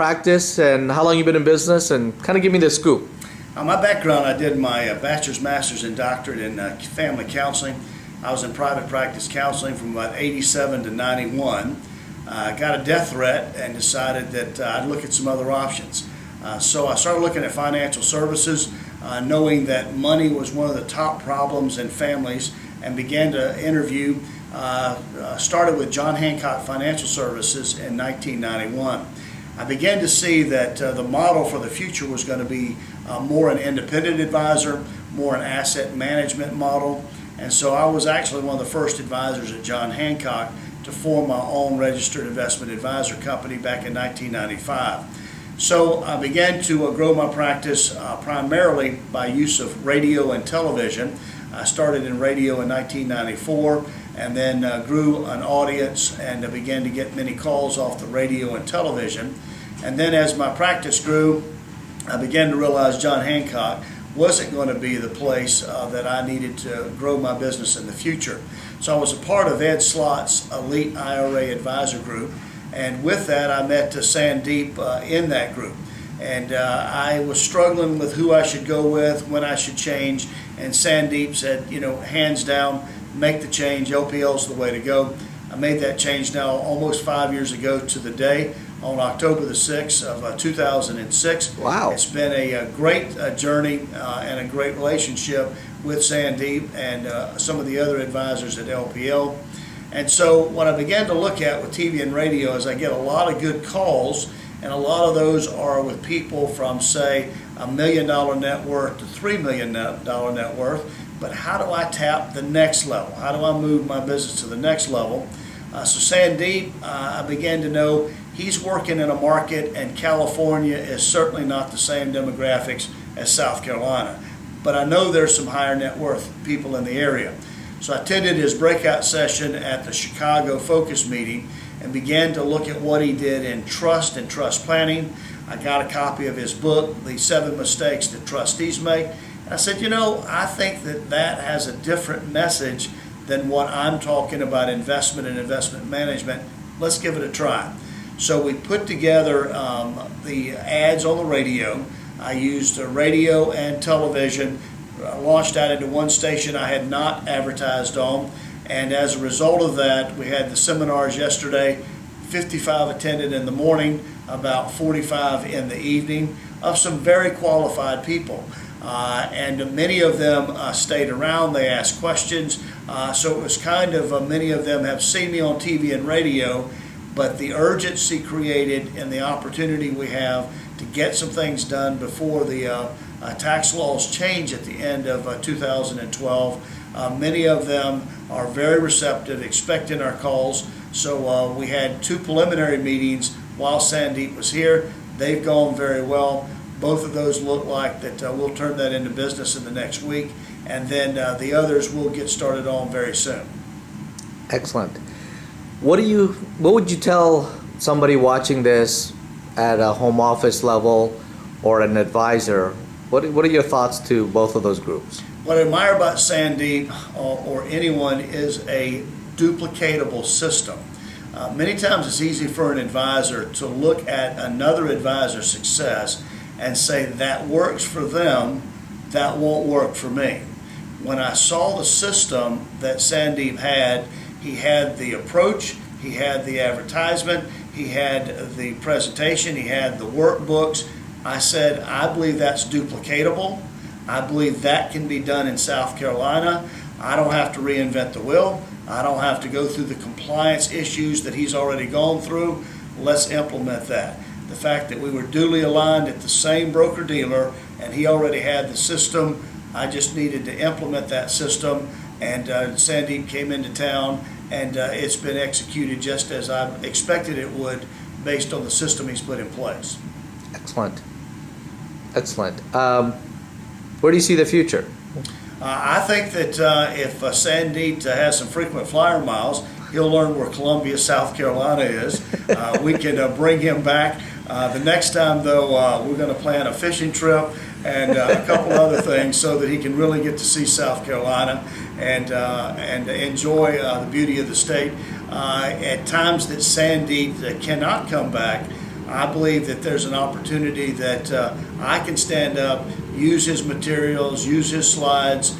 practice and how long you've been in business, and kind of give me the scoop. My background, I did my bachelor's, master's, and doctorate in family counseling. I was in private practice counseling from about 87 to 91. Got a death threat and decided that I'd look at some other options. So I started looking at financial services, knowing that money was one of the top problems in families, and began to interview. Started with John Hancock Financial Services in 1991. I began to see that the model for the future was going to be more an independent advisor, more an asset management model. And so I was actually one of the first advisors at John Hancock to form my own registered investment advisor company back in 1995. So I began to grow my practice primarily by use of radio and television. I started in radio in 1994 and then grew an audience and began to get many calls off the radio and television. And then as my practice grew, I began to realize John Hancock wasn't going to be the place that I needed to grow my business in the future. So I was a part of Ed Slott's Elite IRA Advisor Group, and with that I met Sandeep in that group. And I was struggling with who I should go with, when I should change, and Sandeep said, you know, hands down, make the change, LPL's the way to go. I made that change now almost 5 years ago to the day, on October the 6th of 2006. Wow. It's been a great journey and a great relationship with Sandeep and some of the other advisors at LPL. And so what I began to look at with TV and radio is I get a lot of good calls, and a lot of those are with people from, say, $1 million net worth to $3 million net worth. But how do I tap the next level? How do I move my business to the next level? So Sandeep, I began to know he's working in a market, and California is certainly not the same demographics as South Carolina. But I know there's some higher net worth people in the area. So I attended his breakout session at the Chicago Focus meeting and began to look at what he did in trust and trust planning. I got a copy of his book, The 7 Mistakes That Trustees Make. And I said, you know, I think that has a different message than what I'm talking about investment and investment management. Let's give it a try. So we put together the ads on the radio. I used radio and television, launched out into one station I had not advertised on, and as a result of that, we had the seminars yesterday. 55 attended in the morning, about 45 in the evening, of some very qualified people. And many of them stayed around, they asked questions, so it was kind of, many of them have seen me on TV and radio, but the urgency created and the opportunity we have to get some things done before the tax laws change at the end of 2012. Many of them are very receptive, expecting our calls. So we had 2 preliminary meetings while Sandeep was here. They've gone very well. Both of those look like that we'll turn that into business in the next week, and then the others will get started on very soon. Excellent. What would you tell somebody watching this at a home office level or an advisor? What are your thoughts to both of those groups? What I admire about Sandeep or anyone is a duplicatable system. Many times it's easy for an advisor to look at another advisor's success and say that works for them, that won't work for me. When I saw the system that Sandeep had, he had the approach, he had the advertisement, he had the presentation, he had the workbooks. I said, I believe that's duplicatable. I believe that can be done in South Carolina. I don't have to reinvent the wheel. I don't have to go through the compliance issues that he's already gone through. Let's implement that. The fact that we were duly aligned at the same broker-dealer and he already had the system, I just needed to implement that system, and Sandeep came into town, and it's been executed just as I expected it would based on the system he's put in place. Excellent. Excellent. Where do you see the future? I think that if Sandeep has some frequent flyer miles, he'll learn where Columbia, South Carolina is. We can bring him back. The next time, though, we're going to plan a fishing trip and a couple other things so that he can really get to see South Carolina and enjoy the beauty of the state. At times that Sandeep cannot come back, I believe that there's an opportunity that I can stand up, use his materials, use his slides,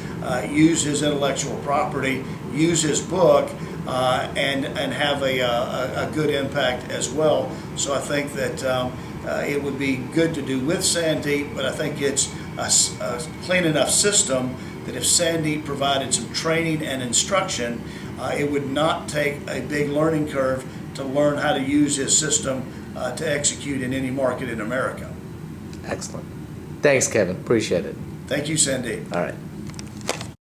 use his intellectual property, use his book, and have a good impact as well. So I think that it would be good to do with Sandeep, but I think it's a clean enough system that if Sandeep provided some training and instruction, it would not take a big learning curve to learn how to use his system to execute in any market in America. Excellent. Thanks, Kevin. Appreciate it. Thank you, Sandeep. All right.